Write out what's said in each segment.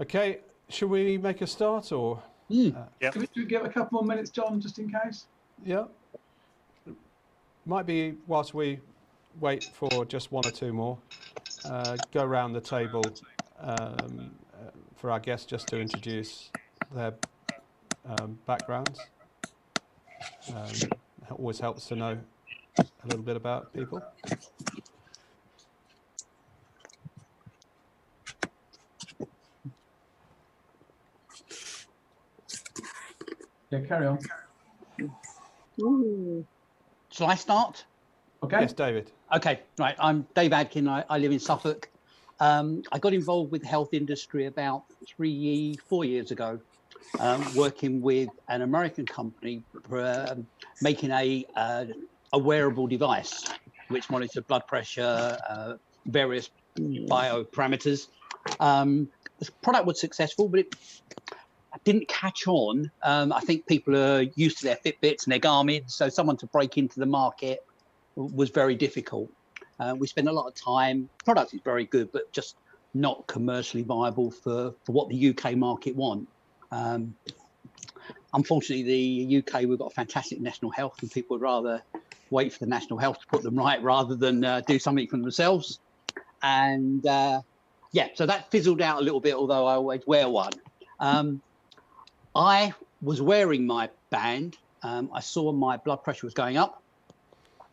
Okay, should we make a start or? Yeah. Can we give a couple more minutes, John, just in case? Yeah. Might be whilst we wait for just one or two more. Go around the table for our guests just to introduce their backgrounds. Always helps to know a little bit about people. Yeah, carry on. Shall I start? Okay. Yes, David. Okay, right. I'm Dave Adkin. I live in Suffolk. I got involved with the health industry about 4 years ago, working with an American company making a wearable device which monitors blood pressure, various bioparameters. The product was successful, but it didn't catch on. I think people are used to their Fitbits and their Garmins, so someone to break into the market was very difficult. We spent a lot of time. Product is very good, but just not commercially viable for what the UK market want. Unfortunately, the UK, we've got a fantastic national health, and people would rather wait for the national health to put them right rather than do something for themselves. And yeah, so that fizzled out a little bit, although I always wear one. I was wearing my band. I saw my blood pressure was going up.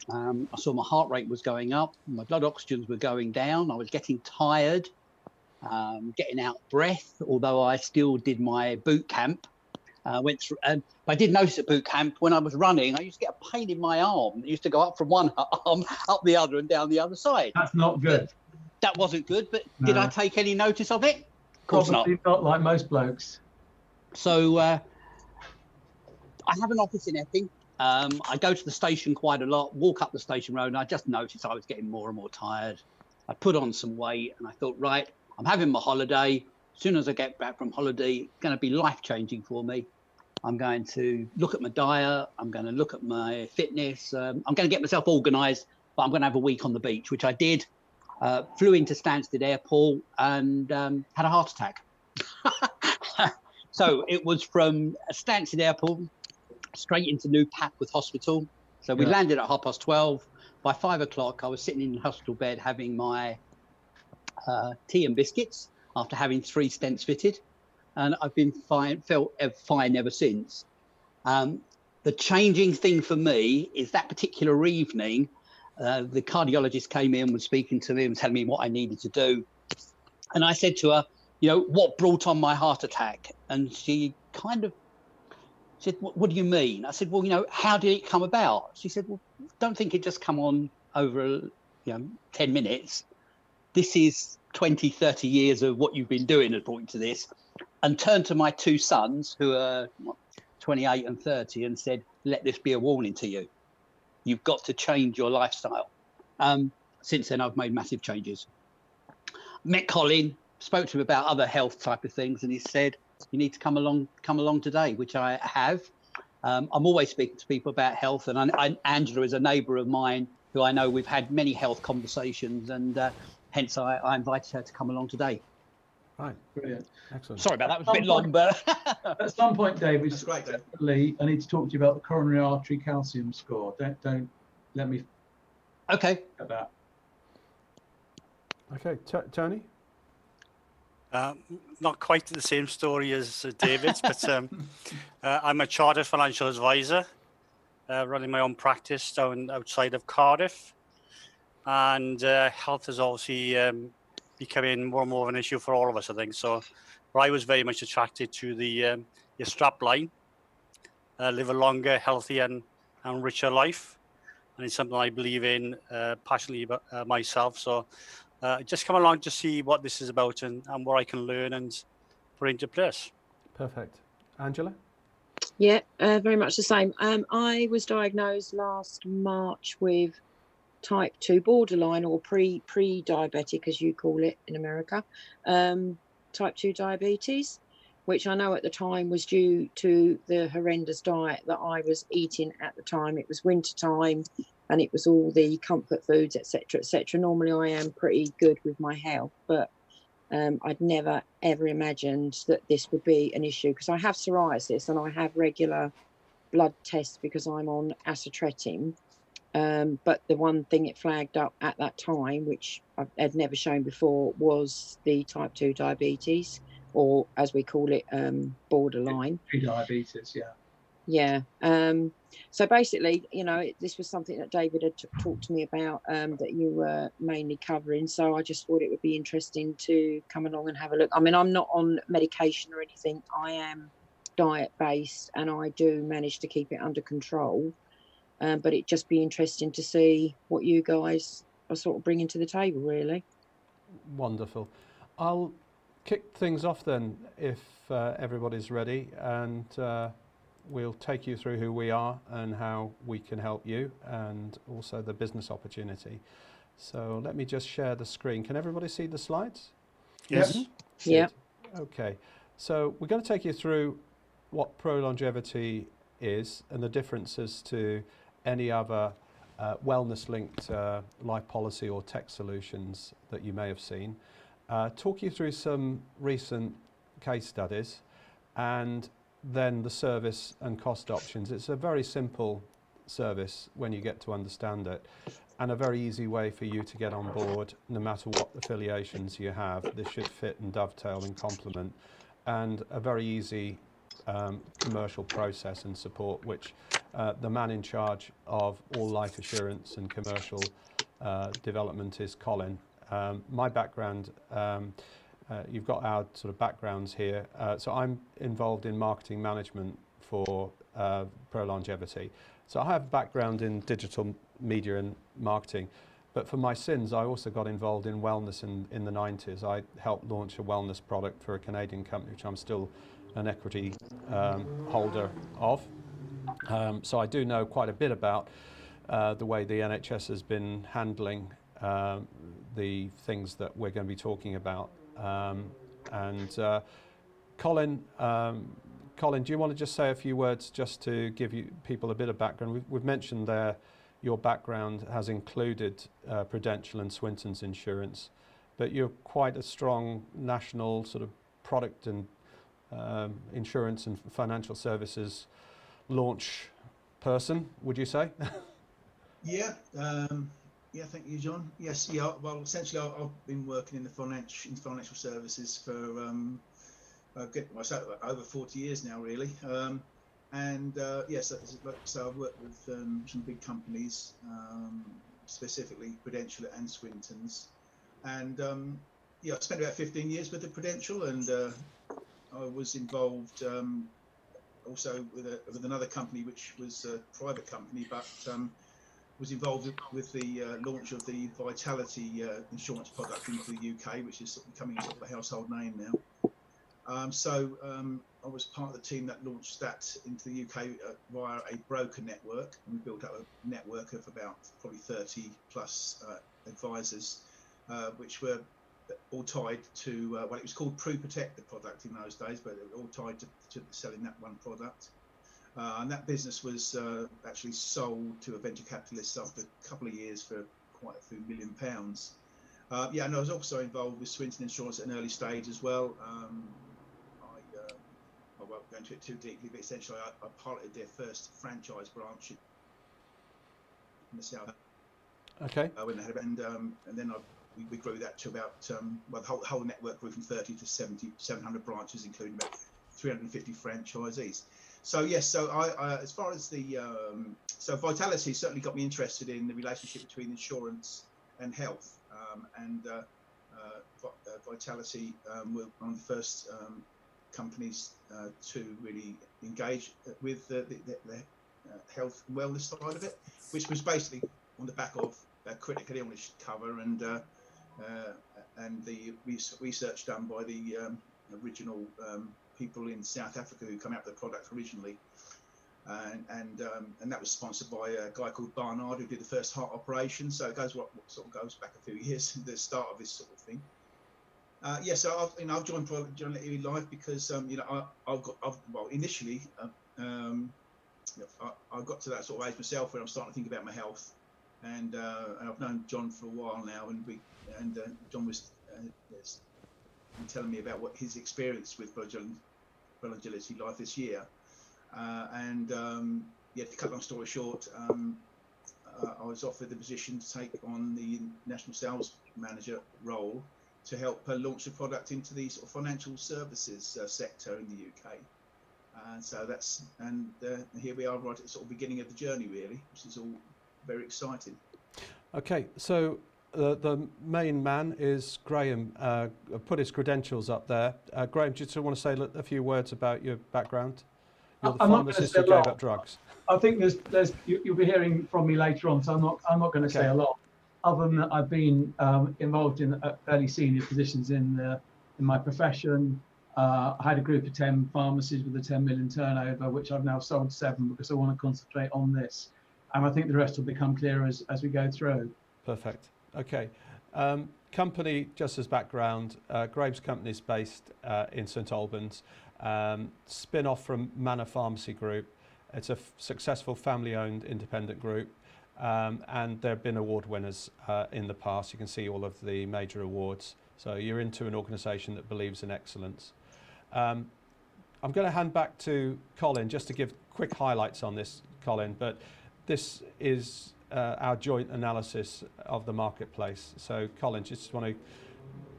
I saw my heart rate was going up. My blood oxygens were going down. I was getting tired, getting out of breath, although I still did my boot camp. Went through, and I did notice at boot camp when I was running, I used to get a pain in my arm. It used to go up from one arm, up the other, and down the other side. That's not good. But that wasn't good, but No. did I take any notice of it? Of course Probably not like most blokes. So I have an office in Epping. I go to the station quite a lot, walk up the station road, and I just noticed I was getting more and more tired. I put on some weight, and I thought, right, I'm having my holiday. As soon as I get back from holiday, it's going to be life-changing for me. I'm going to look at my diet. I'm going to look at my fitness. I'm going to get myself organised, but I'm going to have a week on the beach, which I did. Flew into Stansted Airport and had a heart attack. So it was from Stansted Airport straight into New Papworth Hospital. So we landed at 12:30. By 5 o'clock, I was sitting in the hospital bed having my tea and biscuits after having 3 stents fitted. And I've been felt fine ever since. The changing thing for me is that particular evening, the cardiologist came in, was speaking to me and telling me what I needed to do. And I said to her, you know, what brought on my heart attack? And she kind of said, what do you mean? I said, well, you know, how did it come about? She said, well, don't think it just come on over, 10 minutes. This is 20, 30 years of what you've been doing has brought you to this. And turned to my 2 sons, who are 28 and 30, and said, let this be a warning to you. You've got to change your lifestyle. Since then, I've made massive changes. Met Colin, spoke to him about other health type of things, and he said, you need to come along today, which I have. I'm always speaking to people about health, and Angela is a neighbour of mine who I know we've had many health conversations, and hence I invited her to come along today. Right. Brilliant. Excellent. Sorry about that. It was a bit long, but at some point, David, definitely I need to talk to you about the coronary artery calcium score. Don't let me. Okay. At that. Okay, Tony. Not quite the same story as David's, but I'm a chartered financial advisor, running my own practice down outside of Cardiff, and health is obviously becoming more and more of an issue for all of us, I think. So I was very much attracted to the your strap line, live a longer, healthier and richer life, and it's something I believe in passionately myself. So just come along to see what this is about and what I can learn and put into place. Perfect. Angela? Yeah, very much the same. I was diagnosed last March with type 2 borderline, or pre-diabetic, as you call it in America, type 2 diabetes, which I know at the time was due to the horrendous diet that I was eating at the time. It was winter time, and it was all the comfort foods, etc., etc. Normally, I am pretty good with my health, but I'd never ever imagined that this would be an issue, because I have psoriasis and I have regular blood tests because I'm on acitretin. But the one thing it flagged up at that time, which I had never shown before, was the type 2 diabetes, or as we call it, borderline. Pre-diabetes, yeah. Yeah. So basically, this was something that David had talked to me about, that you were mainly covering. So I just thought it would be interesting to come along and have a look. I mean, I'm not on medication or anything. I am diet based and I do manage to keep it under control. But it'd just be interesting to see what you guys are sort of bringing to the table, really. Wonderful. I'll kick things off then, if everybody's ready, and we'll take you through who we are and how we can help you, and also the business opportunity. So let me just share the screen. Can everybody see the slides? Yes. Yeah. Okay. So we're going to take you through what ProLongevity is and the differences to any other wellness-linked life policy or tech solutions that you may have seen. Talk you through some recent case studies, and then the service and cost options. It's a very simple service when you get to understand it, and a very easy way for you to get on board no matter what affiliations you have. This should fit and dovetail and complement, and a very easy commercial process and support, which the man in charge of all life assurance and commercial development is Colin. My background, you've got our sort of backgrounds here. So I'm involved in marketing management for ProLongevity. So I have a background in digital media and marketing, but for my sins, I also got involved in wellness in the 90s. I helped launch a wellness product for a Canadian company, which I'm still an equity holder of. So I do know quite a bit about the way the NHS has been handling the things that we're going to be talking about. Colin, do you want to just say a few words just to give people a bit of background? We've mentioned there your background has included Prudential and Swinton's insurance, but you're quite a strong national sort of product and insurance and financial services launch person, would you say? Yeah, thank you, John. Yes, yeah. Well, essentially, I've been working in the financial services for over 40 years now, really. Yes, so I've worked with some big companies, specifically Prudential and Swinton's, and I spent about 15 years with the Prudential, and I was involved also with another company, which was a private company, but was involved with the launch of the Vitality insurance product into the UK, which is becoming sort of a household name now. I was part of the team that launched that into the UK via a broker network, and we built up a network of about probably 30 plus advisors, which were all tied to, well, it was called PruProtect, the product in those days, but it was all tied to selling that one product. And that business was actually sold to a venture capitalist after a couple of years for quite a few £1 million. And I was also involved with Swinton Insurance at an early stage as well. I won't go into it too deeply, but essentially I piloted their first franchise branch in the south. Okay. When they had, and then we grew that to about, well, the whole network grew from 30 to 700 branches, including about 350 franchisees. So yes, so I as far as the so Vitality certainly got me interested in the relationship between insurance and health, Vitality were one of the first companies to really engage with the health and wellness side of it, which was basically on the back of critical illness cover and the research done by the original people in South Africa who come out with the product originally, and that was sponsored by a guy called Barnard, who did the first heart operation. So it goes sort of goes back a few years to the start of this sort of thing. So I've joined ProLongevity Life because initially I got to that sort of age myself where I'm starting to think about my health, and I've known John for a while now, and John was and telling me about what his experience with ProLongevity Life this year. Yeah, to cut long story short, I was offered the position to take on the national sales manager role to help launch the product into the sort of financial services sector in the UK. So here we are right at the sort of beginning of the journey, really, which is all very exciting. Okay, so the main man is Graham. Put his credentials up there. Graham, do you want to say a few words about your background? You're the pharmacist who gave up drugs. I think you'll be hearing from me later on, so I'm not going to say a lot, other than that I've been involved in fairly senior positions in my profession. I had a group of 10 pharmacies with a 10 million turnover, which I've now sold 7 because I want to concentrate on this. And I think the rest will become clearer as we go through. Perfect. Okay. Company, just as background, Graham's company is based in St Albans, spin-off from Manor Pharmacy Group. It's a successful family-owned independent group, and there have been award winners in the past. You can see all of the major awards. So you're into an organisation that believes in excellence. I'm going to hand back to Colin just to give quick highlights on this, Colin, but this is our joint analysis of the marketplace. So Colin, just want to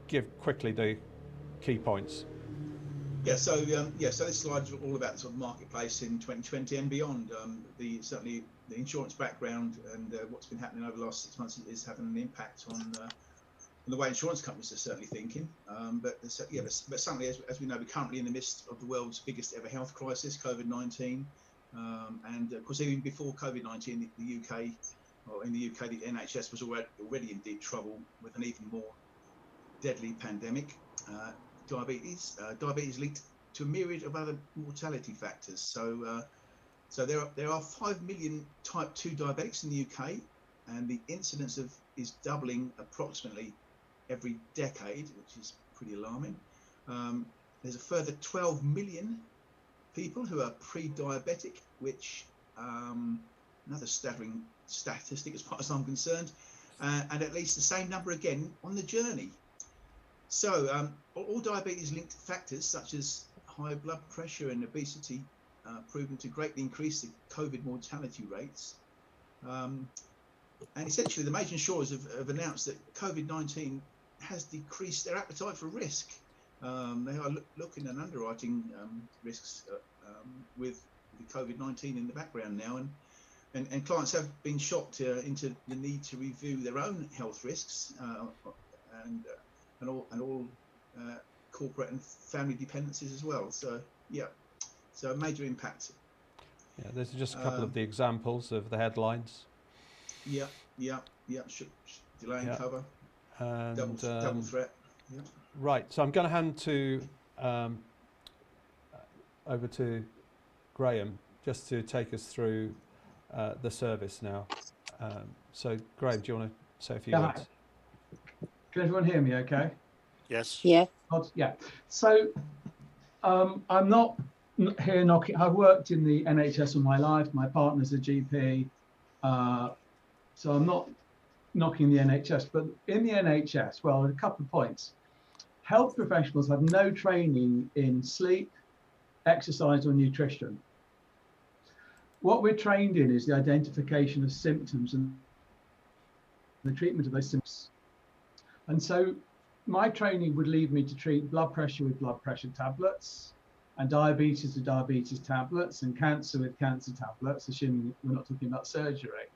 give quickly the key points. Yeah, so this slide is all about the sort of marketplace in 2020 and beyond. Certainly the insurance background and what's been happening over the last 6 months is having an impact on the way insurance companies are certainly thinking. But certainly, as we know, we're currently in the midst of the world's biggest ever health crisis, COVID-19. And of course, even before COVID-19, the UK, the NHS was already in deep trouble with an even more deadly pandemic. Diabetes linked to a myriad of other mortality factors. So there are 5 million type 2 diabetics in the UK, and the incidence is doubling approximately every decade, which is pretty alarming. There's a further 12 million people who are pre-diabetic, which another staggering statistic as far as I'm concerned, and at least the same number again on the journey. So all diabetes-linked factors such as high blood pressure and obesity proven to greatly increase the COVID mortality rates. And essentially, the major insurers have announced that COVID-19 has decreased their appetite for risk. They are looking and underwriting risks with the COVID-19 in the background now, and clients have been shocked into the need to review their own health risks and all corporate and family dependencies as well. So so a major impact. Yeah, there's just a couple of the examples of the headlines. Delaying cover, and double threat. Yeah. Right, so I'm going to hand over to Graham just to take us through the service now. So Graham, do you want to say a few words? Can everyone hear me okay? Yes. Yeah. Yeah. So I'm not here knocking. I've worked in the NHS all my life. My partner's a GP. So I'm not knocking the NHS, but in the NHS, well, a couple of points. Health professionals have no training in sleep, exercise, or nutrition. What we're trained in is the identification of symptoms and the treatment of those symptoms. And so my training would lead me to treat blood pressure with blood pressure tablets, and diabetes with diabetes tablets, and cancer with cancer tablets, assuming we're not talking about surgery.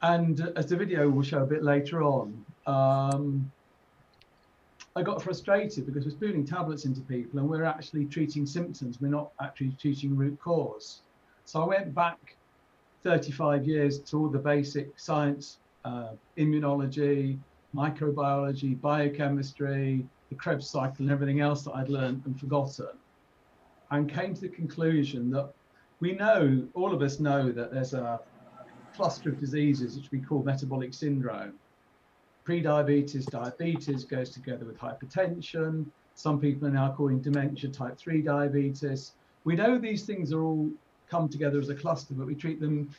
And as the video will show a bit later on, I got frustrated because we're spooning tablets into people and we're actually treating symptoms. We're not actually treating root cause. So I went back 35 years to all the basic science, immunology, microbiology, biochemistry, the Krebs cycle and everything else that I'd learned and forgotten, and came to the conclusion that we know, all of us know, that there's a cluster of diseases which we call metabolic syndrome. Pre-diabetes, diabetes goes together with hypertension. Some people are now calling dementia type 3 diabetes. We know these things are all come together as a cluster, but we treat them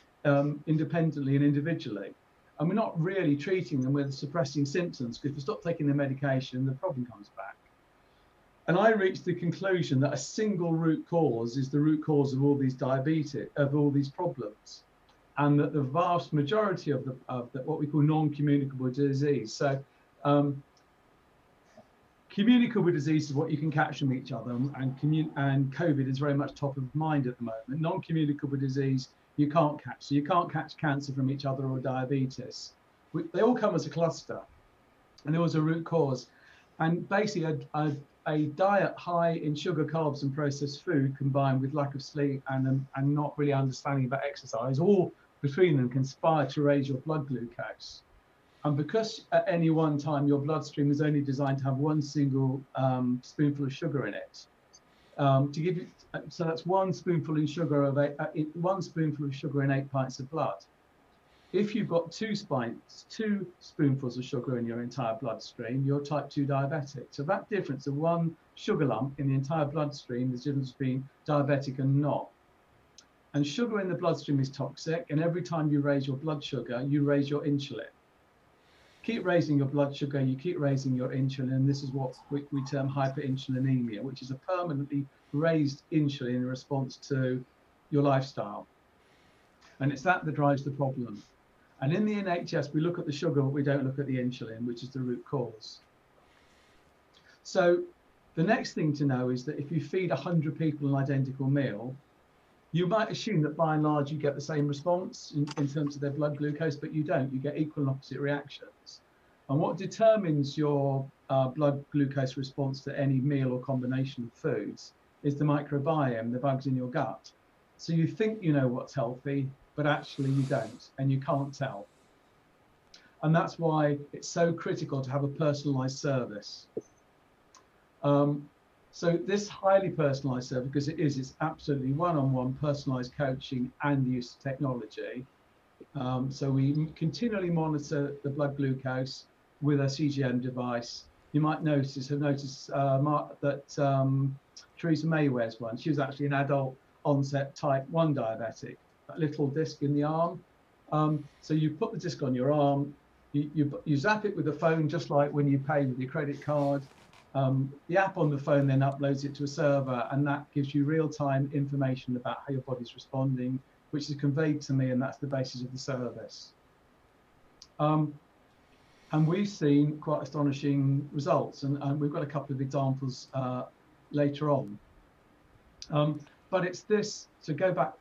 independently and individually. And we're not really treating them with suppressing symptoms, because if you stop taking the medication, the problem comes back. And I reached the conclusion that a single root cause is the root cause of all these problems, and that the vast majority of the what we call non-communicable disease. So communicable disease is what you can catch from each other, and COVID is very much top of mind at the moment. Non-communicable disease you can't catch. So you can't catch cancer from each other or diabetes. They all come as a cluster, and there was a root cause. And basically a diet high in sugar, carbs and processed food combined with lack of sleep and not really understanding about exercise, all between them conspire to raise your blood glucose. And because at any one time your bloodstream is only designed to have one single spoonful of sugar in it, to give you, so that's one spoonful in sugar of 1 spoonful of sugar in 8 pints of blood. If you've got 2 spoonfuls of sugar in your entire bloodstream, you're type 2 diabetic. So that difference of 1 sugar lump in the entire bloodstream is the difference between diabetic and not. And sugar in the bloodstream is toxic, and every time you raise your blood sugar, you raise your insulin. Keep raising your blood sugar, you keep raising your insulin, and this is what we term hyperinsulinemia, which is a permanently raised insulin in response to your lifestyle. And it's that drives the problem. And in the NHS, we look at the sugar, but we don't look at the insulin, which is the root cause. So the next thing to know is that if you feed 100 people an identical meal, you might assume that by and large you get the same response in terms of their blood glucose, but you don't. You get equal and opposite reactions. And what determines your blood glucose response to any meal or combination of foods is the microbiome, the bugs in your gut. So you think you know what's healthy, but actually you don't, and you can't tell. And that's why it's so critical to have a personalized service. So this highly personalized service, because it's absolutely one-on-one personalized coaching and the use of technology. So we continually monitor the blood glucose with a CGM device. You might have noticed that Theresa May wears one. She was actually an adult onset type 1 diabetic, that little disc in the arm. So you put the disc on your arm, you zap it with the phone, just like when you pay with your credit card. The app on the phone then uploads it to a server, and that gives you real-time information about how your body's responding, which is conveyed to me, and that's the basis of the service. And we've seen quite astonishing results, and we've got a couple of examples later on. But it's this, so go back,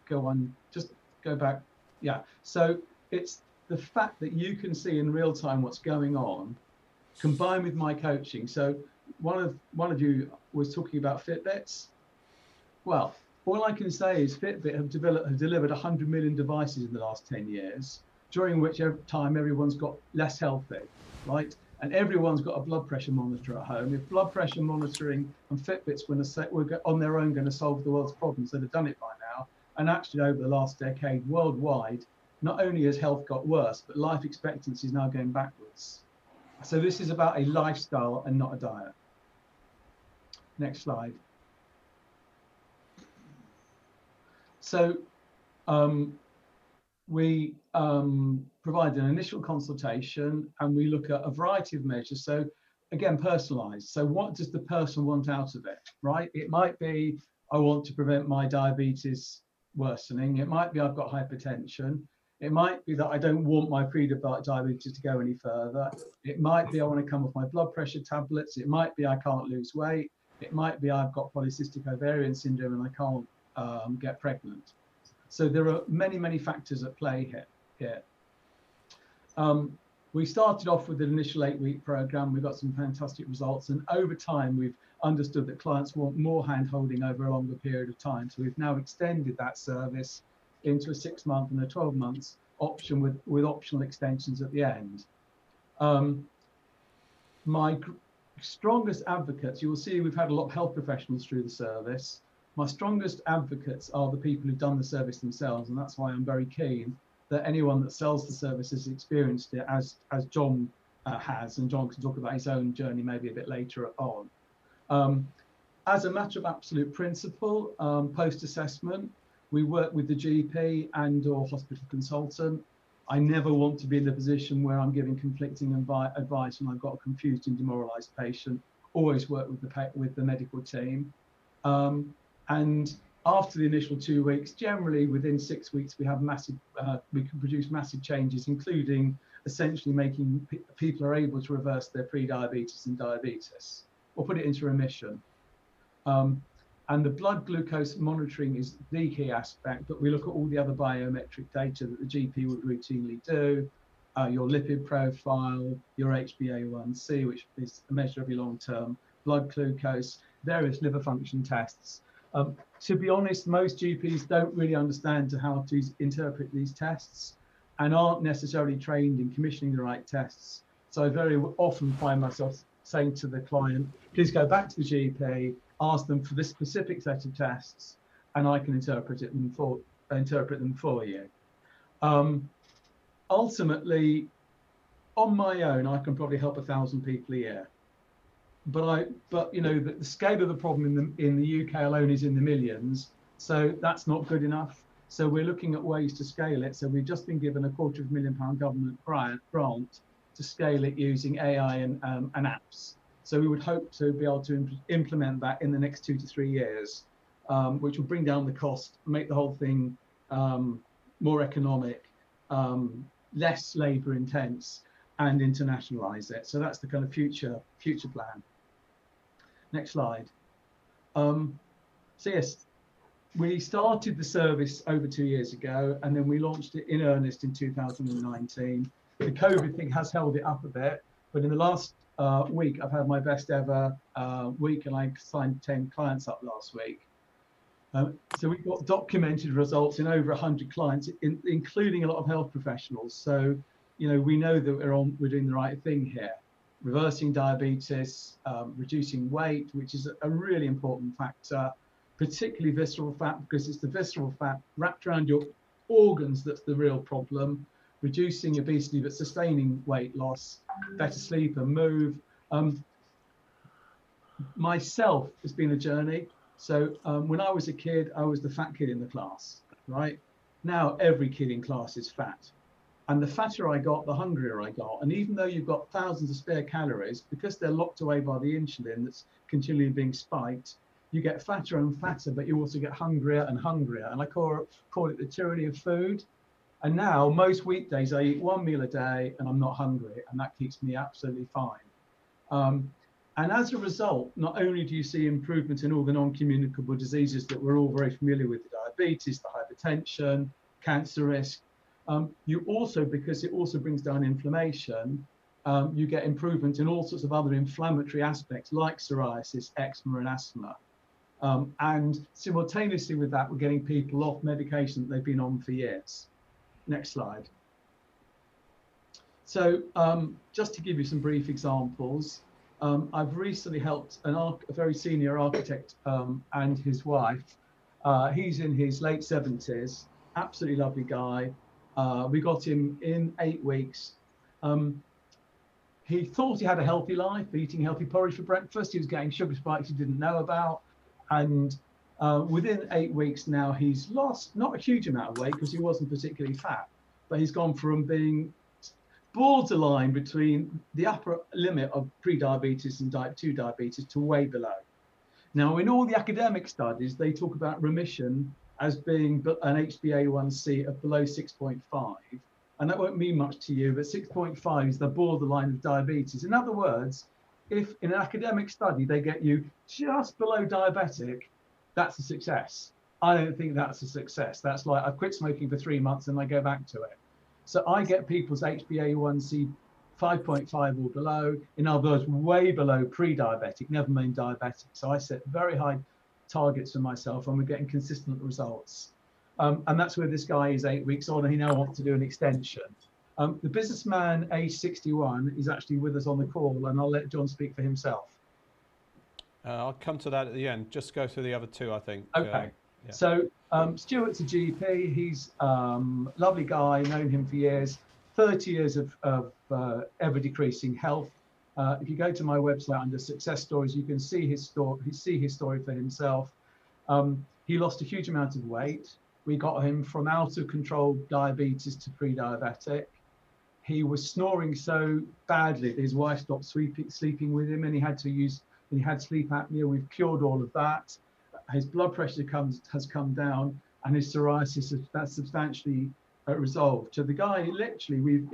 yeah. So it's the fact that you can see in real time what's going on, combined with my coaching. So one of you was talking about Fitbits. Well, all I can say is Fitbit have delivered 100 million devices in the last 10 years, during which time everyone's got less healthy, right? And everyone's got a blood pressure monitor at home. If blood pressure monitoring and Fitbits were on their own going to solve the world's problems, they'd have done it by now. And actually over the last decade, worldwide, not only has health got worse, but life expectancy is now going backwards. So this is about a lifestyle and not a diet. Next slide. So we provide an initial consultation, and we look at a variety of measures. So again, personalized. So what does the person want out of it, right? It might be, I want to prevent my diabetes worsening. It might be I've got hypertension. It might be that I don't want my pre-diabetes to go any further. It might be I want to come off my blood pressure tablets. It might be I can't lose weight. It might be I've got polycystic ovarian syndrome and I can't get pregnant. So there are many, many factors at play here. We started off with an initial 8-week program. We got some fantastic results, and over time we've understood that clients want more hand-holding over a longer period of time. So we've now extended that service into a 6-month and a 12 months option with optional extensions at the end. My strongest advocates, you will see we've had a lot of health professionals through the service. My strongest advocates are the people who've done the service themselves, and that's why I'm very keen that anyone that sells the service has experienced it, as John has, and John can talk about his own journey maybe a bit later on. As a matter of absolute principle, post-assessment, we work with the GP and or hospital consultant. I never want to be in the position where I'm giving conflicting advice and I've got a confused and demoralized patient. always work with the medical team. And after the initial 2 weeks, generally within 6 weeks, we can produce massive changes, including essentially making people are able to reverse their pre-diabetes and diabetes, or put it into remission. And the blood glucose monitoring is the key aspect, but we look at all the other biometric data that the GP would routinely do, your lipid profile, your HbA1c, which is a measure of your long-term blood glucose, various liver function tests. To be honest, most GPs don't really understand how to interpret these tests and aren't necessarily trained in commissioning the right tests. So I very often find myself saying to the client, please go back to the GP, ask them for this specific set of tests, and I can interpret them for you. Ultimately, on my own, I can probably help 1,000 people a year. But you know, the scale of the problem in the UK alone is in the millions, so that's not good enough. So we're looking at ways to scale it. So we've just been given a £250,000 government grant to scale it using AI and apps. So we would hope to be able to implement that in the next 2 to 3 years, which will bring down the cost, make the whole thing more economic, less labour intense, and internationalise it. So that's the kind of future plan. Next slide. So yes, we started the service over 2 years ago, and then we launched it in earnest in 2019. The COVID thing has held it up a bit, but in the last week, I've had my best ever week, and I signed 10 clients up last week. So we've got documented results in over 100 clients, including a lot of health professionals. So, you know, we know that we're doing the right thing here. Reversing diabetes, reducing weight, which is a really important factor, particularly visceral fat, because it's the visceral fat wrapped around your organs that's the real problem. Reducing obesity, but sustaining weight loss, better sleep and move. Myself, it's been a journey. So when I was a kid, I was the fat kid in the class, right? Now every kid in class is fat. And the fatter I got, the hungrier I got. And even though you've got thousands of spare calories, because they're locked away by the insulin that's continually being spiked, you get fatter and fatter, but you also get hungrier and hungrier. And I call it the tyranny of food. And now most weekdays I eat 1 meal a day and I'm not hungry, and that keeps me absolutely fine. And as a result, not only do you see improvement in all the non-communicable diseases that we're all very familiar with, the diabetes, the hypertension, cancer risk, you also, because it also brings down inflammation, you get improvement in all sorts of other inflammatory aspects like psoriasis, eczema, and asthma. And simultaneously with that, we're getting people off medication that they've been on for years. Next slide. So just to give you some brief examples, I've recently helped a very senior architect and his wife. He's in his late 70s, absolutely lovely guy. We got him in 8 weeks. He thought he had a healthy life, eating healthy porridge for breakfast. He was getting sugar spikes he didn't know about. And within 8 weeks now, he's lost not a huge amount of weight because he wasn't particularly fat, but he's gone from being borderline between the upper limit of pre-diabetes and type 2 diabetes to way below. Now, in all the academic studies, they talk about remission as being an HbA1c of below 6.5. And that won't mean much to you, but 6.5 is the borderline of diabetes. In other words, if in an academic study they get you just below diabetic, that's a success. I don't think that's a success. That's like I quit smoking for 3 months and I go back to it. So I get people's HbA1c 5.5 or below, in other words, way below pre-diabetic, never mind diabetic. So I set very high targets for myself and we're getting consistent results. And that's where this guy is 8 weeks on and he now wants to do an extension. The businessman, age 61, is actually with us on the call, and I'll let John speak for himself. I'll come to that at the end. Just go through the other two, I think. Okay. Yeah. So Stuart's a GP. He's a lovely guy, known him for years, 30 years of ever decreasing health. If you go to my website under success stories, you can see his story for himself. He lost a huge amount of weight. We got him from out of control diabetes to pre-diabetic. He was snoring so badly that his wife stopped sleeping with him, and he had to use and he had sleep apnea. We've cured all of that. His blood pressure has come down, and his psoriasis that's substantially resolved. So the guy, literally,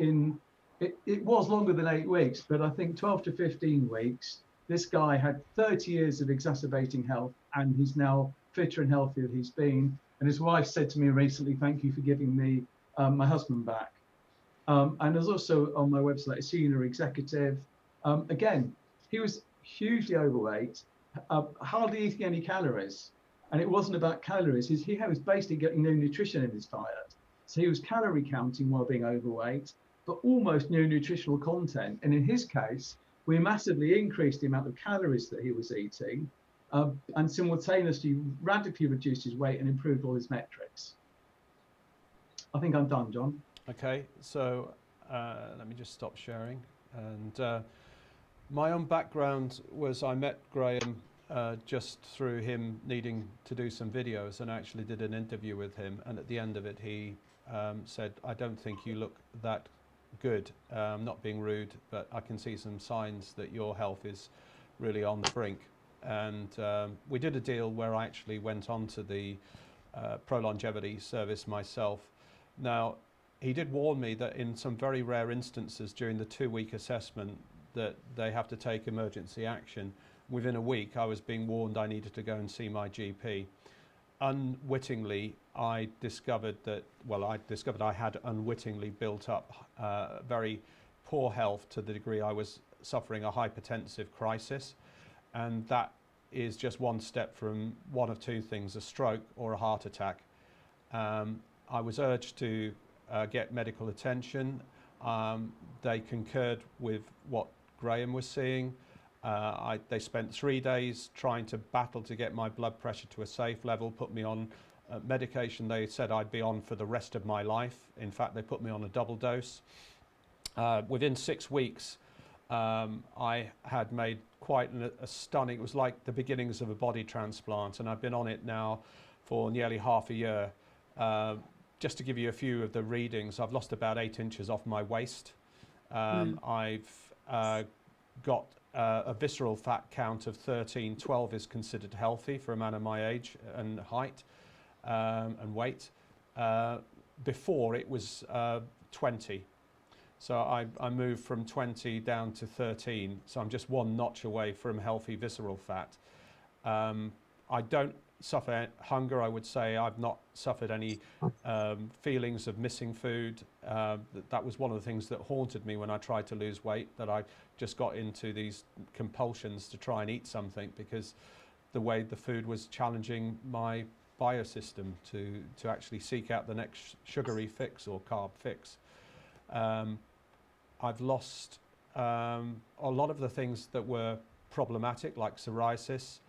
it was longer than 8 weeks, but I think 12 to 15 weeks. This guy had 30 years of exacerbating health, and he's now fitter and healthier than he's been. And his wife said to me recently, "Thank you for giving me my husband back." And there's also on my website a senior executive. Again, he was hugely overweight, hardly eating any calories. And it wasn't about calories. He was basically getting no nutrition in his diet. So he was calorie counting while being overweight, but almost no nutritional content. And in his case, we massively increased the amount of calories that he was eating, and simultaneously radically reduced his weight and improved all his metrics. I think I'm done, John. Okay, so let me just stop sharing. And my own background was I met Graham just through him needing to do some videos, and actually did an interview with him. And at the end of it, he said, "I don't think you look that good. I'm not being rude, but I can see some signs that your health is really on the brink." And we did a deal where I actually went on to the ProLongevity service myself. Now, he did warn me that in some very rare instances during the 2-week assessment that they have to take emergency action. Within a week, I was being warned I needed to go and see my GP. Unwittingly, I discovered I had unwittingly built up very poor health to the degree I was suffering a hypertensive crisis. And that is just one step from one of two things, a stroke or a heart attack. I was urged to get medical attention. They concurred with what Graham was seeing. They spent 3 days trying to battle to get my blood pressure to a safe level, put me on medication they said I'd be on for the rest of my life. In fact, they put me on a double dose. Within 6 weeks, I had made quite a stunning, it was like the beginnings of a body transplant, and I've been on it now for nearly half a year. Just to give you a few of the readings, I've lost about 8 inches off my waist. I've got a visceral fat count of 13. 12 is considered healthy for a man of my age and height and weight. Before it was 20. So I moved from 20 down to 13. So I'm just one notch away from healthy visceral fat. I don't suffer hunger, I would say. I've not suffered any feelings of missing food. That was one of the things that haunted me when I tried to lose weight, that I just got into these compulsions to try and eat something because the way the food was challenging my biosystem to actually seek out the next sugary fix or carb fix. I've lost a lot of the things that were problematic, like psoriasis,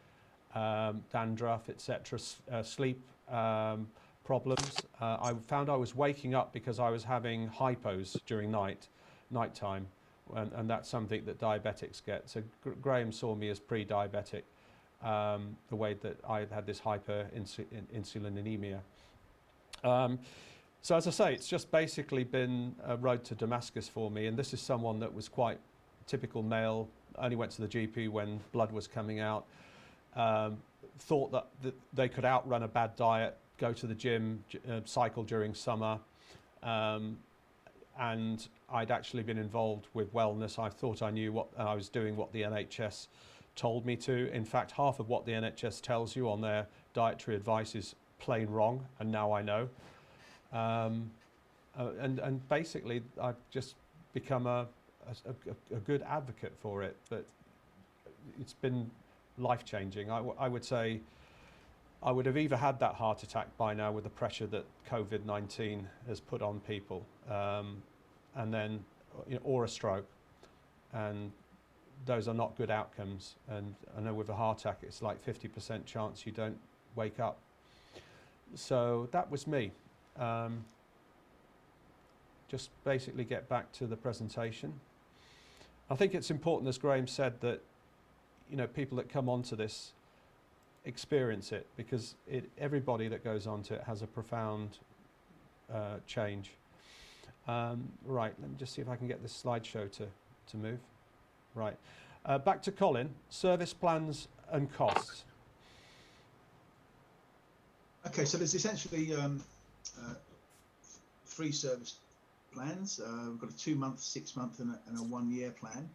dandruff, etc., sleep problems. I found I was waking up because I was having hypos during nighttime, and that's something that diabetics get. So Graham saw me as pre-diabetic, the way that I had this hyperinsulinemia. So as I say, it's just basically been a road to Damascus for me, and this is someone that was quite typical male, only went to the GP when blood was coming out, thought that they could outrun a bad diet, go to the gym, cycle during summer, and I'd actually been involved with wellness. I thought I knew what I was doing, what the NHS told me to. In fact, half of what the NHS tells you on their dietary advice is plain wrong, and now I know. And basically, I've just become a good advocate for it. But it's been life-changing. I would say I would have either had that heart attack by now with the pressure that COVID-19 has put on people, and then, or a stroke, and those are not good outcomes. And I know with a heart attack, it's like 50% chance you don't wake up. So that was me. Just basically get back to the presentation. I think it's important, as Graham said, that people that come onto this experience it, because everybody that goes onto it has a profound change. Right, let me just see if I can get this slideshow to move. Right. Back to Colin, service plans and costs. Okay, so there's essentially 3 service plans. We've got a 2-month, 6-month, and a 1-year plan.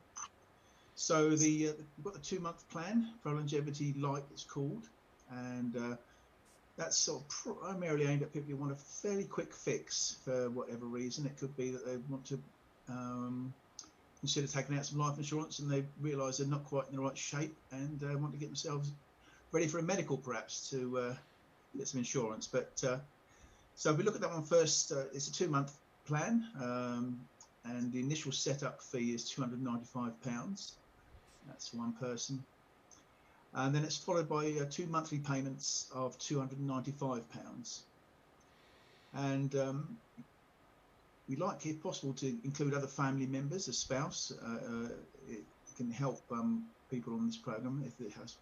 So we've got the 2-month plan, ProLongevity Life it's called, and that's sort of primarily aimed at people who want a fairly quick fix for whatever reason. It could be that they want to consider taking out some life insurance and they realise they're not quite in the right shape and want to get themselves ready for a medical, perhaps, to get some insurance. But so if we look at that one first, it's a 2-month plan, and the initial setup fee is £295. That's one person. And then it's followed by 2 monthly payments of £295. And we like, if possible, to include other family members, a spouse. It can help people on this program if it has,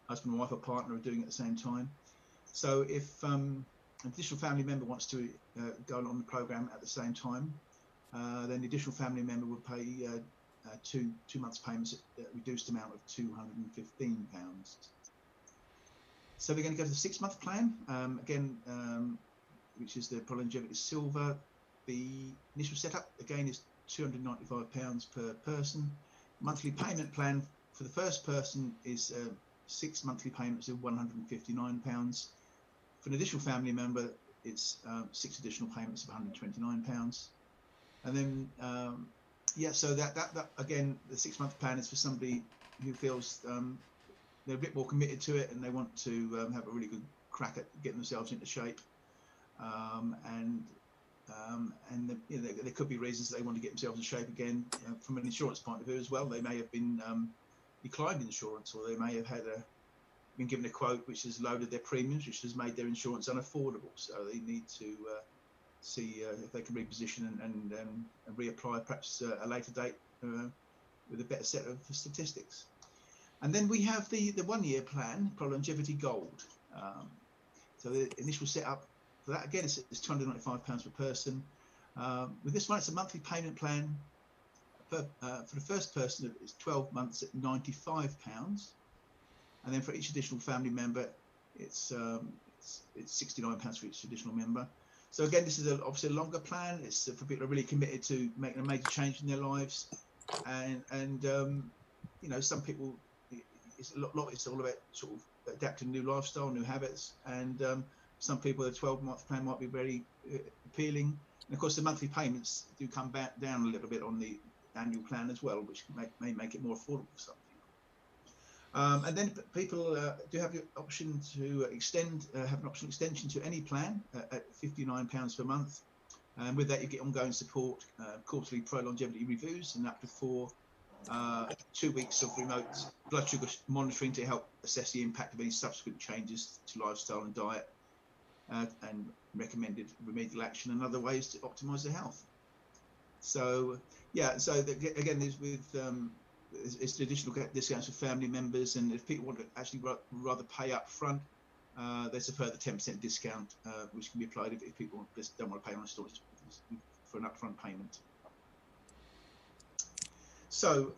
husband, wife, or partner are doing it at the same time. So if an additional family member wants to go on the program at the same time, then the additional family member would pay 2 months payments at a reduced amount of £215. So we're going to go to the 6-month plan again, which is the ProLongevity Silver. The initial setup again is £295 per person. Monthly payment plan for the first person is 6 monthly payments of £159. For an additional family member, it's 6 additional payments of £129. And then so that again, the 6-month plan is for somebody who feels they're a bit more committed to it and they want to have a really good crack at getting themselves into shape. There could be reasons they want to get themselves in shape again from an insurance point of view as well. They may have been declined insurance, or they may have been given a quote which has loaded their premiums, which has made their insurance unaffordable. So they need to see if they can reposition and reapply perhaps a later date with a better set of statistics. And then we have the 1-year plan, ProLongevity Gold. So the initial setup for that, again, is £295 per person. With this one, it's a monthly payment plan. For the first person, it's 12 months at £95. And then for each additional family member, it's £69 for each additional member. So again, this is obviously a longer plan. It's for people who are really committed to making a major change in their lives. And some people, it's all about sort of adapting new lifestyle, new habits. And some people, the 12-month plan might be very appealing. And of course, the monthly payments do come back down a little bit on the annual plan as well, which may make it more affordable for some people. And then people do have the option to have an optional extension to any plan at £59 per month. And with that, you get ongoing support, quarterly ProLongevity reviews, and up to 2 weeks of remote blood sugar monitoring to help assess the impact of any subsequent changes to lifestyle and diet, and recommended remedial action and other ways to optimize their health. So again, there's it's the additional discounts for family members, and if people want to actually rather pay up front, there's a further 10% discount which can be applied if people just don't want to pay on installments for an upfront payment. So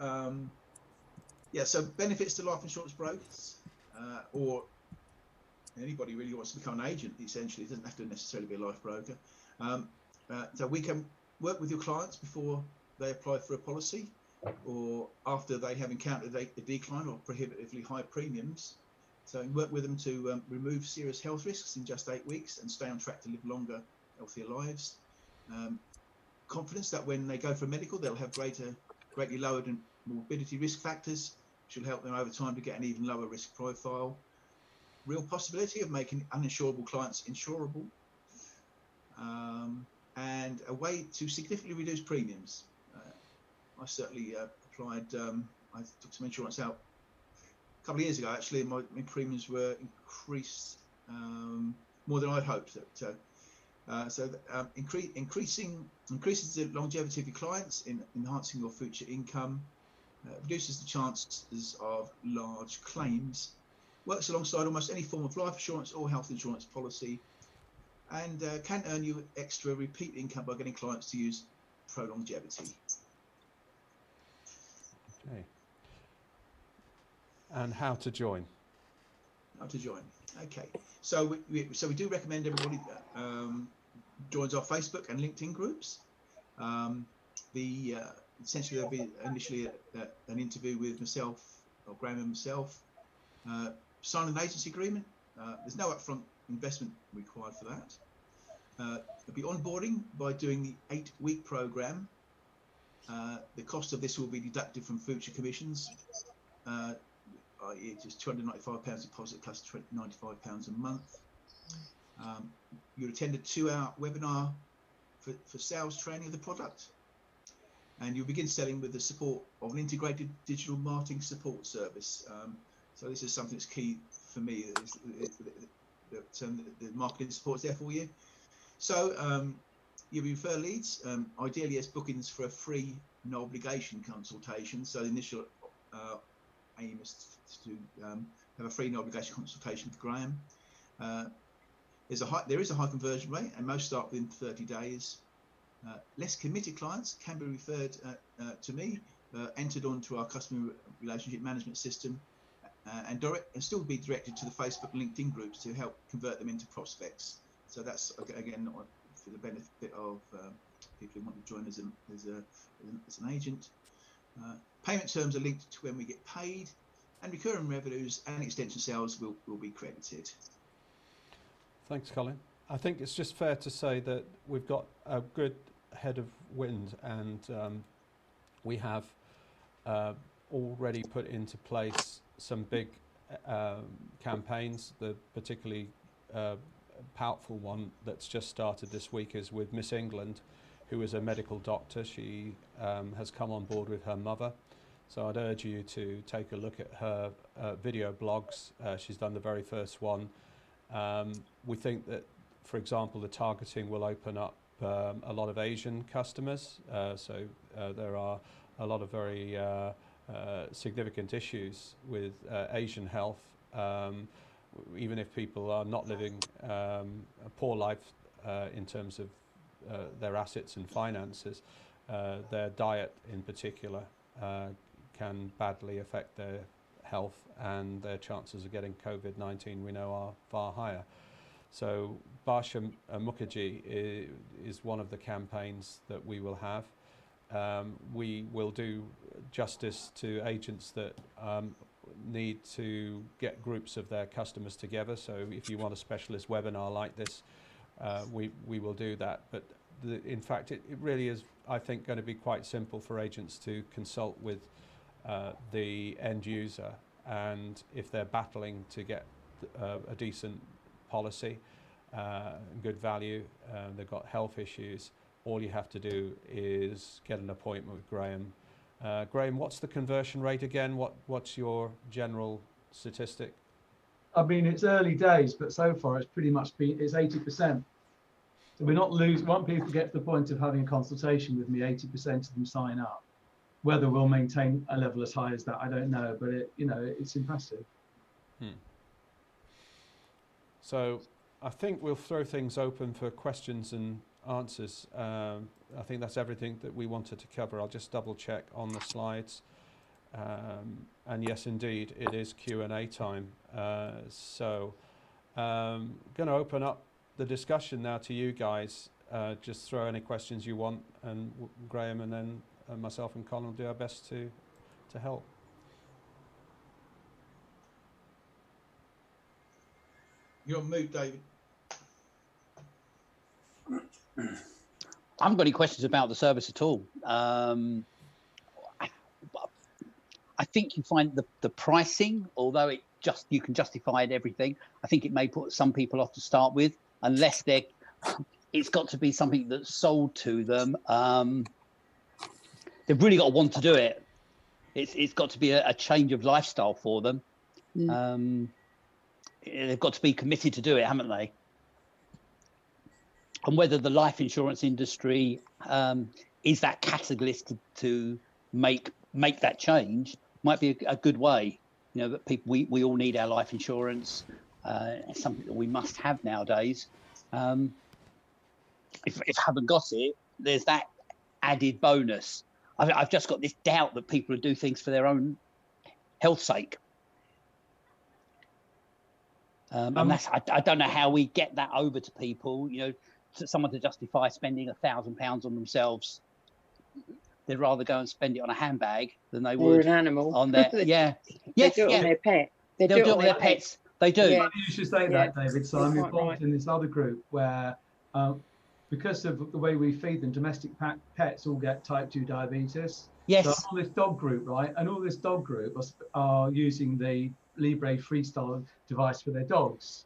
so benefits to life insurance brokers, or anybody really wants to become an agent. Essentially, it doesn't have to necessarily be a life broker. So we can work with your clients before they apply for a policy, or after they have encountered a decline or prohibitively high premiums. So work with them to remove serious health risks in just 8 weeks and stay on track to live longer, healthier lives. Confidence that when they go for a medical, they'll have greatly lowered morbidity risk factors, which will help them over time to get an even lower risk profile. Real possibility of making uninsurable clients insurable, and a way to significantly reduce premiums. I certainly applied, I took some insurance out a couple of years ago, actually, and my premiums were increased more than I'd hoped. Increases the longevity of your clients in enhancing your future income, reduces the chances of large claims, works alongside almost any form of life insurance or health insurance policy, and can earn you extra repeat income by getting clients to use ProLongevity. Okay. and how to join. How to join. Okay, so we do recommend everybody joins our Facebook and LinkedIn groups. Essentially there'll be initially an interview with myself or Graham and myself. Sign an agency agreement. There's no upfront investment required for that. There'll be onboarding by doing the 8-week program. The cost of this will be deducted from future commissions. It is £295 deposit plus £95 a month. You'll attend a 2-hour webinar for sales training of the product, and you'll begin selling with the support of an integrated digital marketing support service. So this is something that's key for me, that the marketing support is there for you. So you'll refer leads, ideally as bookings for a free, no obligation consultation. So the initial aim is to have a free, no obligation consultation with Graham. There is a high conversion rate, and most start within 30 days. Less committed clients can be referred to me, entered onto our customer relationship management system, and still be directed to the Facebook and LinkedIn groups to help convert them into prospects. So that's again for the benefit of people who want to join as an agent. Payment terms are linked to when we get paid, and recurring revenues and extension sales will be credited. Thanks, Colin. I think it's just fair to say that we've got a good head of wind, and we have already put into place some big campaigns. The particularly powerful one that's just started this week is with Miss England, who is a medical doctor. She has come on board with her mother. So I'd urge you to take a look at her video blogs. She's done the very first one. We think that, for example, the targeting will open up a lot of Asian customers. So there are a lot of very significant issues with Asian health. Even if people are not living a poor life in terms of their assets and finances, their diet in particular can badly affect their health, and their chances of getting COVID-19 we know are far higher. So Barsha Mukherjee is one of the campaigns that we will have. We will do justice to agents that need to get groups of their customers together. So if you want a specialist webinar like this, we will do that. But in fact, it really is, I think, going to be quite simple for agents to consult with the end user, and if they're battling to get a decent policy, good value, they've got health issues, all you have to do is get an appointment with Graham. Graham, what's the conversion rate again? What's your general statistic? I mean, it's early days, but so far it's pretty much it's 80%. So we're not once people get to the point of having a consultation with me, 80% of them sign up. Whether we'll maintain a level as high as that, I don't know, but it's impressive. So I think we'll throw things open for questions and answers. I think that's everything that we wanted to cover. I'll just double check on the slides. And yes, indeed, it is Q&A time. So going to open up the discussion now to you guys. Just throw any questions you want, and Graham and then myself and Colin will do our best to help. You're on mute, David. I haven't got any questions about the service at all. I think you find the pricing, although you can justify it, everything, I think it may put some people off to start with, unless it's got to be something that's sold to them. They've really got to want to do it. It's got to be a change of lifestyle for them. They've got to be committed to do it, haven't they? And whether the life insurance industry is that catalyst to make that change might be a good way. That people, we all need our life insurance. It's something that we must have nowadays. If I haven't got it, there's that added bonus. I've just got this doubt that people do things for their own health's sake. And that's I don't know how we get that over to people. You know, to someone to justify spending £1,000 on themselves. They'd rather go and spend it on a handbag than they would an animal. on their They yes, do it on their pet. They'll do it on their pets. They do. Yeah. You should say Yeah. that, David. So You're I'm quite involved right. in this other group where, because of the way we feed them, domestic pets all get type 2 diabetes. Yes. So I'm on this dog group, right? And all this dog group are using the Libre Freestyle device for their dogs.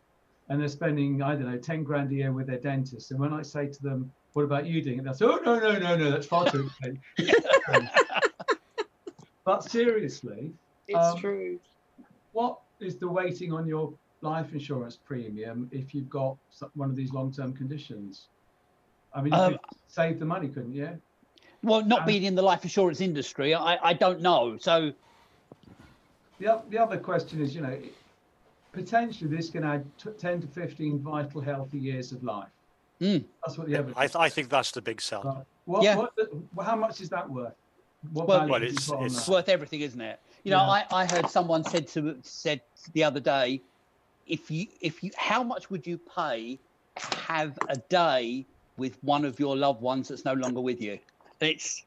And they're spending, I don't know, 10 grand a year with their dentist. And when I say to them, what about you doing it? They'll say, oh, no, that's far too expensive. But seriously, It's true. what is the weighting on your life insurance premium if you've got one of these long-term conditions? I mean, you could save the money, couldn't you? Well, not being in the life insurance industry, I don't know. So the other question is, you know, potentially this can add 10 to 15 vital, healthy years of life. That's what the evidence. I think that's the big sell. How much is that worth? It's worth everything, isn't it? You know, I heard someone said the other day, if you how much would you pay to have a day with one of your loved ones that's no longer with you? There's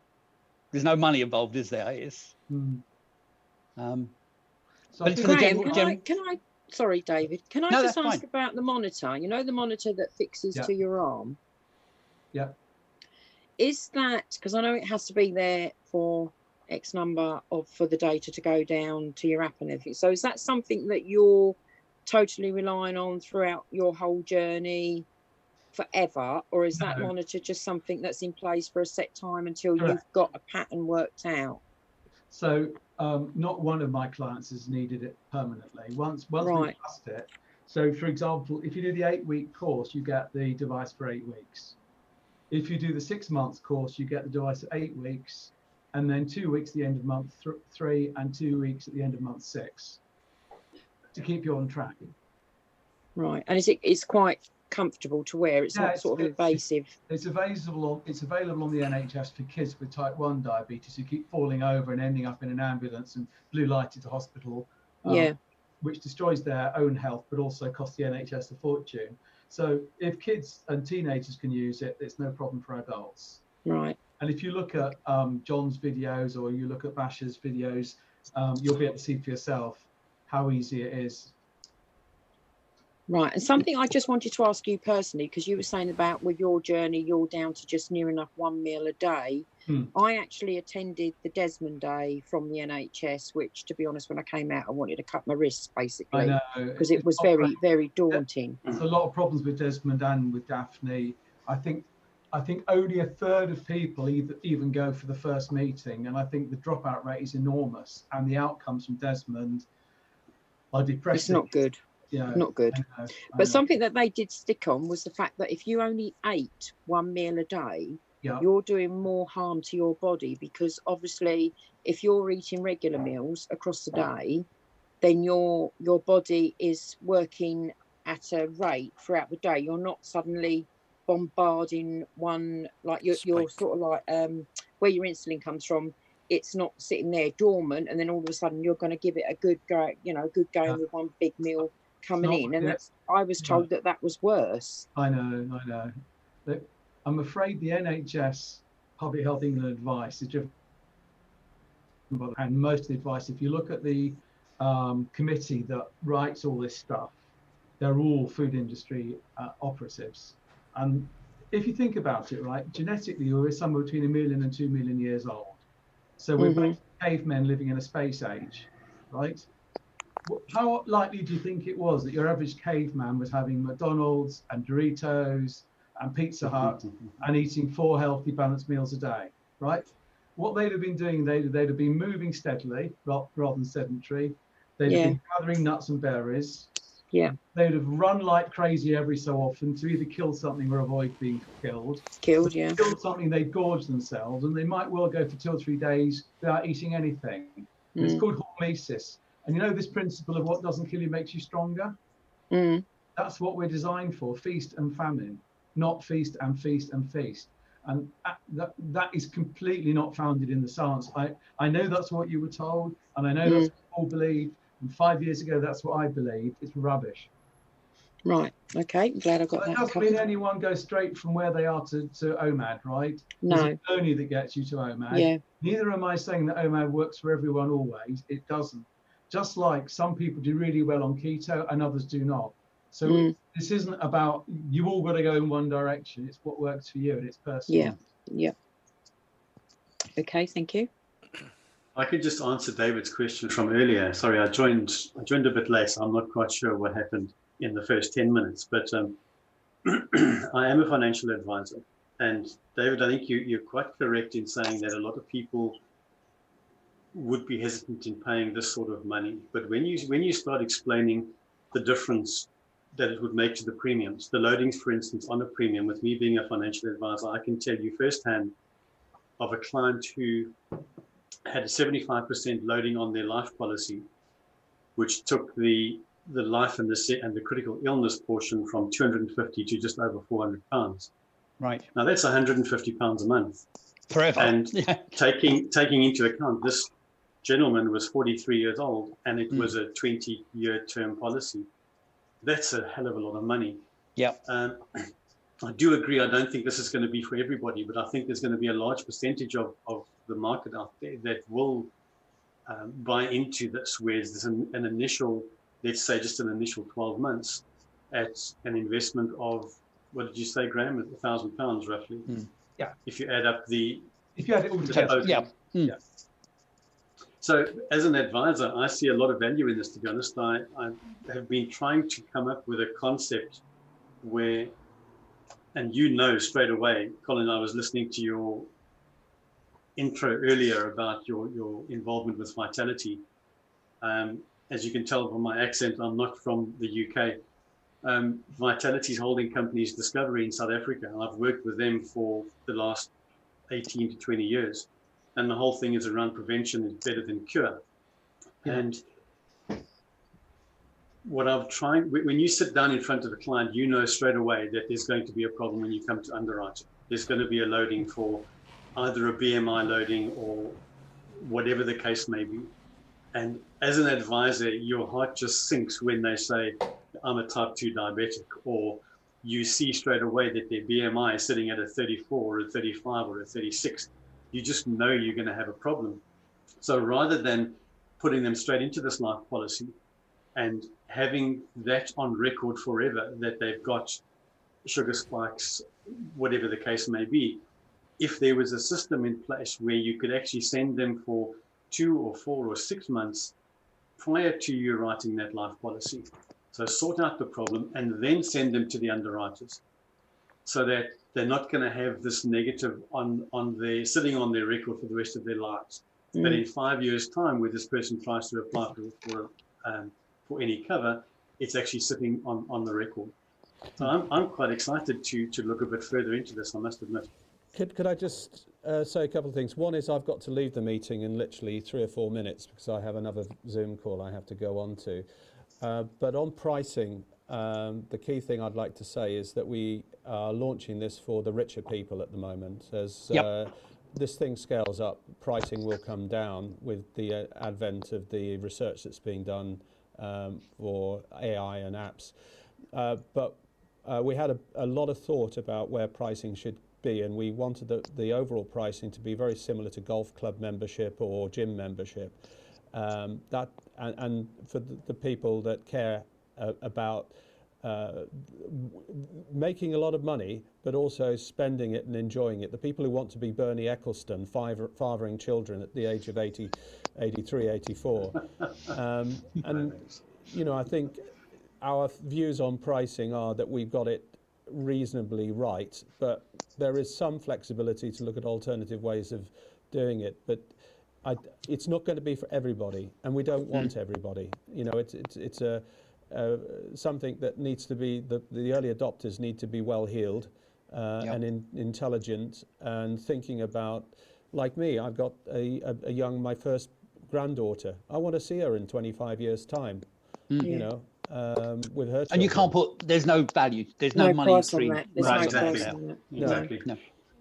no money involved, is there? It's but Graham, can I sorry, David, can I just ask about the monitor? You know, the monitor that fixes to your arm? Yeah. Is that, because I know it has to be there for X number for the data to go down to your app and everything. So is that something that you're totally relying on throughout your whole journey forever? Or is that monitor just something that's in place for a set time until you've got a pattern worked out? So not one of my clients has needed it permanently. Once we trust it. So for example, if you do the 8-week course, you get the device for 8 weeks. If you do the 6 months course, you get the device at 8 weeks, and then 2 weeks at the end of month 3 and 2 weeks at the end of month 6 to keep you on track. Right, and it's quite comfortable to wear. It's not sort of invasive. It's available on the NHS for kids with type 1 diabetes who keep falling over and ending up in an ambulance and blue lighted to hospital. Which destroys their own health, but also costs the NHS a fortune. So if kids and teenagers can use it, it's no problem for adults. Right. And if you look at John's videos or you look at Basha's videos, you'll be able to see for yourself how easy it is. Right. And something I just wanted to ask you personally, because you were saying about with your journey, you're down to just near enough one meal a day. I actually attended the Desmond Day from the NHS, which, to be honest, when I came out, I wanted to cut my wrists, basically. I know. Because it was very, very daunting. There's a lot of problems with Desmond and with Daphne. I think only a third of people even go for the first meeting. And I think the dropout rate is enormous. And the outcomes from Desmond are depressing. It's not good. Yeah, not good. I know. But something that they did stick on was the fact that if you only ate one meal a day, you're doing more harm to your body, because obviously if you're eating regular meals across the day, then your body is working at a rate throughout the day. You're not suddenly bombarding one, like you're sort of like where your insulin comes from. It's not sitting there dormant, and then all of a sudden you're going to give it a good go, good going with one big meal coming in. And I was told that was worse. I know. Look, I'm afraid the NHS Public Health England advice is driven by, and most of the advice, if you look at the committee that writes all this stuff, they're all food industry operatives. And if you think about it, right, genetically we're somewhere between 1 million and 2 million years old. So we're both cavemen living in a space age, right? How likely do you think it was that your average caveman was having McDonald's and Doritos and Pizza Hut and eating 4 healthy, balanced meals a day, right? What they'd have been doing, they'd have been moving steadily rather than sedentary. They'd have been gathering nuts and berries. Yeah. They'd have run like crazy every so often to either kill something or avoid being killed. Killed, yeah. Kill something, they'd gorge themselves, and they might well go for 2 or 3 days without eating anything. It's called hormesis. And you know this principle of what doesn't kill you makes you stronger? That's what we're designed for, feast and famine, not feast and feast and feast. And that is completely not founded in the science. I know that's what you were told, and I know that's what you all believe. And 5 years ago, that's what I believed. It's rubbish. Right. Okay. I'm glad I got That that doesn't covered. mean anyone goes straight from where they are to OMAD, right? No. There's a journey that gets you to OMAD. Yeah. Neither am I saying that OMAD works for everyone always. It doesn't. Just like some people do really well on keto and others do not. So this isn't about you all got to go in one direction. It's what works for you and it's personal. Yeah. Yeah. Okay. Thank you. I could just answer David's question from earlier. Sorry, I joined a bit late, so I'm not quite sure what happened in the first 10 minutes, but I am a financial advisor. And David, I think you're quite correct in saying that a lot of people would be hesitant in paying this sort of money. But when you start explaining the difference that it would make to the premiums, the loadings, for instance, on a premium, with me being a financial advisor, I can tell you firsthand of a client who had a 75% loading on their life policy, which took the life and the critical illness portion from 250 to just over 400 pounds. Right. Now that's 150 pounds a month. Forever. And taking into account this gentleman was 43 years old and it was a 20-year term policy. That's a hell of a lot of money. Yeah. I do agree. I don't think this is going to be for everybody, but I think there's going to be a large percentage of the market out there that will buy into this, where there's an initial, let's say just an initial 12 months at an investment of, what did you say, Graham, £1,000 roughly? Yeah. If you add up if you add it all together. Yeah. Yeah. So as an advisor, I see a lot of value in this, to be honest. I have been trying to come up with a concept where, and straight away, Colin, I was listening to your intro earlier about your involvement with Vitality. As you can tell from my accent, I'm not from the UK. Vitality's holding company's Discovery in South Africa, and I've worked with them for the last 18 to 20 years. And the whole thing is around prevention is better than cure. Yeah. And what I've tried, when you sit down in front of a client, you know straight away that there's going to be a problem when you come to underwriting. There's going to be a loading for either a BMI loading or whatever the case may be. And as an advisor, your heart just sinks when they say, I'm a type 2 diabetic, or you see straight away that their BMI is sitting at a 34 or a 35 or a 36. You just know you're going to have a problem. So rather than putting them straight into this life policy and having that on record forever, that they've got sugar spikes, whatever the case may be, if there was a system in place where you could actually send them for 2 or 4 or 6 months prior to you writing that life policy. So sort out the problem and then send them to the underwriters, so that they're not going to have this negative sitting on their record for the rest of their lives. But in 5 years' time, where this person tries to apply for any cover, it's actually sitting on the record. So I'm quite excited to look a bit further into this, I must admit. Could I just say a couple of things? One is I've got to leave the meeting in literally 3 or 4 minutes because I have another Zoom call I have to go on to. But on pricing, the key thing I'd like to say is that we are launching this for the richer people at the moment. As this thing scales up, pricing will come down with the advent of the research that's being done for AI and apps. But we had a lot of thought about where pricing should be, and we wanted the overall pricing to be very similar to golf club membership or gym membership. And for the people that care about making a lot of money, but also spending it and enjoying it. The people who want to be Bernie Ecclestone, fathering children at the age of 80, 83, 84. And, I think our views on pricing are that we've got it reasonably right, but there is some flexibility to look at alternative ways of doing it. But it's not going to be for everybody, and we don't want everybody. It's something that needs to be, the early adopters need to be well-heeled and intelligent, and thinking about, like me, I've got my first granddaughter. I want to see her in 25 years' time, with her children. And you can't there's no value, there's no money price on between. that. There's Right, no exactly. price on that. Exactly. No.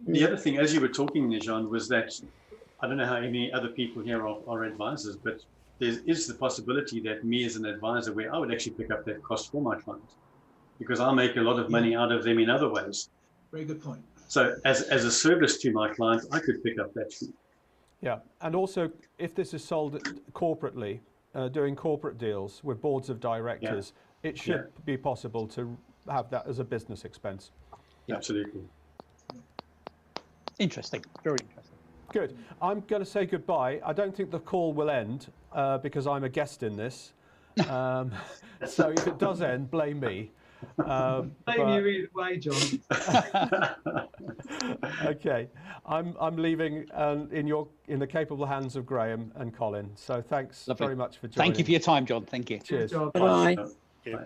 The other thing, as you were talking, Nijan, was that I don't know how many other people here are advisors, but there is the possibility that me as an advisor, where I would actually pick up that cost for my clients. because I make a lot of money out of them in other ways. Very good point. So as a service to my client, I could pick up that fee. Yeah, and also if this is sold corporately, doing corporate deals with boards of directors, it should be possible to have that as a business expense. Absolutely. Interesting, very interesting. Good. I'm going to say goodbye. I don't think the call will end because I'm a guest in this. So if it does end, blame me. Blame you either way, John. Okay, I'm leaving in the capable hands of Graham and Colin. So thanks Lovely. very much for joining. Thank you for your time, John. Thank you. Cheers. Good job. Bye. Bye.